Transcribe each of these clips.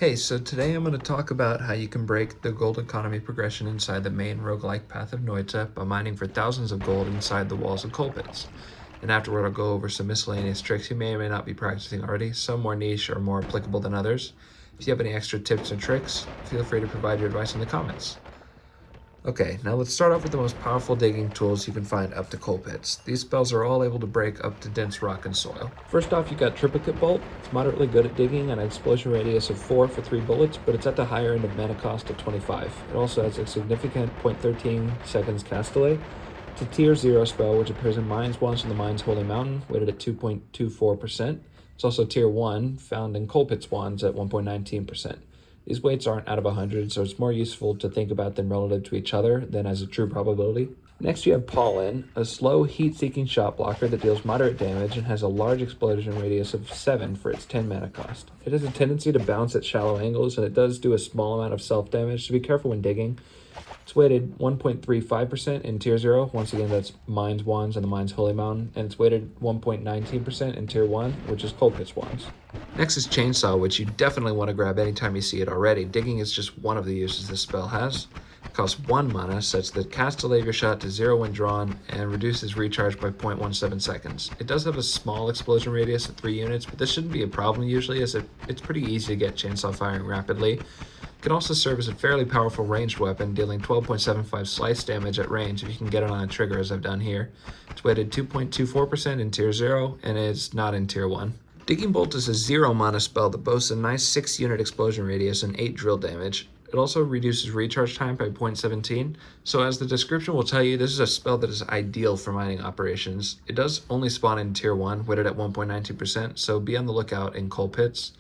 Hey, so today I'm going to talk about how you can break the gold economy progression inside the main roguelike path of Noita by mining for thousands of gold inside the walls of coal pits. And afterward I'll go over some miscellaneous tricks you may or may not be practicing already, some more niche or more applicable than others. If you have any extra tips and tricks, feel free to provide your advice in the comments. Okay, now let's start off with the most powerful digging tools you can find up to coal pits. These spells are all able to break up to dense rock and soil. First off, you got Triplicate Bolt. It's moderately good at digging and an explosion radius of 4 for 3 bullets, but it's at the higher end of mana cost at 25. It also has a significant 0.13 seconds cast delay. It's a tier 0 spell, which appears in mines once in the mine's Holy Mountain, weighted at 2.24%. It's also tier 1, found in coal pits wands at 1.19%. These weights aren't out of 100, so it's more useful to think about them relative to each other than as a true probability. Next you have Pollen, a slow heat-seeking shot blocker that deals moderate damage and has a large explosion radius of 7 for its 10 mana cost. It has a tendency to bounce at shallow angles, and it does do a small amount of self-damage, so be careful when digging. It's weighted 1.35% in tier 0, once again that's mines wands and the mine's Holy Mountain, and it's weighted 1.19% in tier 1, which is coal pits wands. Next is Chainsaw, which you definitely want to grab anytime you see it already. Digging is just one of the uses this spell has. It costs 1 mana, sets the cast delay of your shot to 0 when drawn, and reduces recharge by 0.17 seconds. It does have a small explosion radius at 3 units, but this shouldn't be a problem usually, as it's pretty easy to get chainsaw firing rapidly. It can also serve as a fairly powerful ranged weapon, dealing 12.75 slice damage at range if you can get it on a trigger as I've done here. It's weighted 2.24% in tier 0, and is not in tier 1. Digging Bolt is a 0 mana spell that boasts a nice 6 unit explosion radius and 8 drill damage. It also reduces recharge time by 0.17, so as the description will tell you, this is a spell that is ideal for mining operations. It does only spawn in tier 1, weighted at 1.92%, so be on the lookout in coal pits.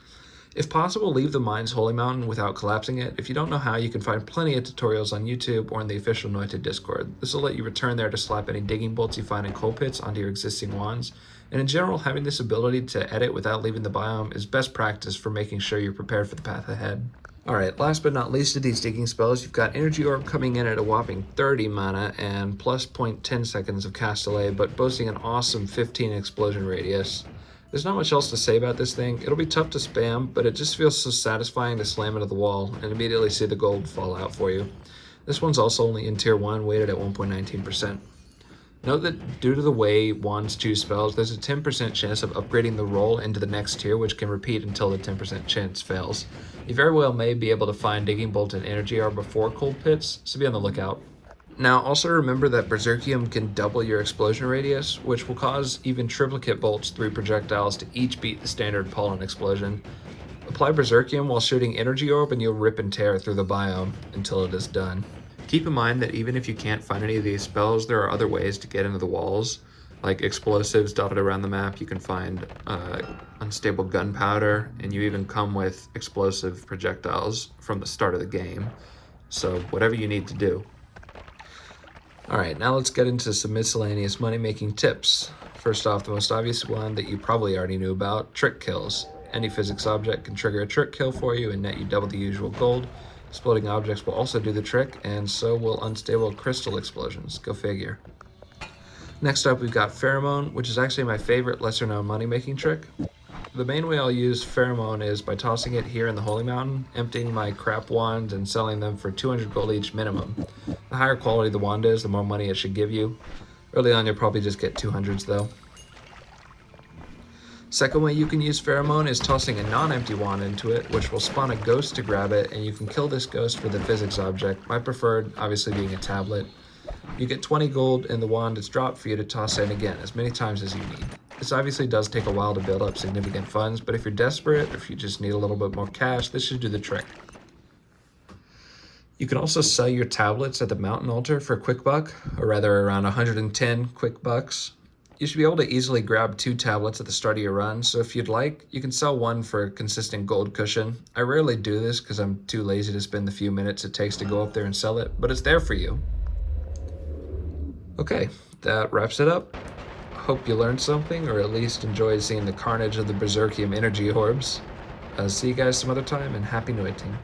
If possible, leave the mine's Holy Mountain without collapsing it. If you don't know how, you can find plenty of tutorials on YouTube or in the official Noita Discord. This will let you return there to slap any digging bolts you find in coal pits onto your existing wands. And in general, having this ability to edit without leaving the biome is best practice for making sure you're prepared for the path ahead. Alright, last but not least of these digging spells, you've got Energy Orb coming in at a whopping 30 mana and plus 0.10 seconds of cast delay, but boasting an awesome 15 explosion radius. There's not much else to say about this thing. It'll be tough to spam, but it just feels so satisfying to slam into the wall and immediately see the gold fall out for you. This one's also only in tier 1, weighted at 1.19%. Note that due to the way wands choose spells, there's a 10% chance of upgrading the roll into the next tier, which can repeat until the 10% chance fails. You very well may be able to find Digging Bolt and Energy Orb before cold pits, so be on the lookout. Now, also remember that Berserkium can double your explosion radius, which will cause even Triplicate Bolt's 3 projectiles to each beat the standard Pollen explosion. Apply Berserkium while shooting Energy Orb and you'll rip and tear through the biome until it is done. Keep in mind that even if you can't find any of these spells, there are other ways to get into the walls, like explosives dotted around the map. You can find unstable gunpowder, and you even come with explosive projectiles from the start of the game. So whatever you need to do. Alright, now let's get into some miscellaneous money-making tips. First off, the most obvious one that you probably already knew about, trick kills. Any physics object can trigger a trick kill for you and net you double the usual gold. Exploding objects will also do the trick, and so will unstable crystal explosions. Go figure. Next up, we've got pheromone, which is actually my favorite lesser-known money-making trick. The main way I'll use pheromone is by tossing it here in the Holy Mountain, emptying my crap wands and selling them for 200 gold each minimum. The higher quality the wand is, the more money it should give you. Early on, you'll probably just get 200s though. Second way you can use pheromone is tossing a non-empty wand into it, which will spawn a ghost to grab it, and you can kill this ghost with a physics object, my preferred obviously being a tablet. You get 20 gold and the wand is dropped for you to toss in again, as many times as you need. This obviously does take a while to build up significant funds, but if you're desperate, or if you just need a little bit more cash, this should do the trick. You can also sell your tablets at the mountain altar for a quick buck, or rather around 110 quick bucks. You should be able to easily grab 2 tablets at the start of your run, so if you'd like, you can sell one for a consistent gold cushion. I rarely do this because I'm too lazy to spend the few minutes it takes to go up there and sell it, but it's there for you. Okay, that wraps it up. Hope you learned something, or at least enjoyed seeing the carnage of the Berserkium energy orbs. See you guys some other time, and happy noiting.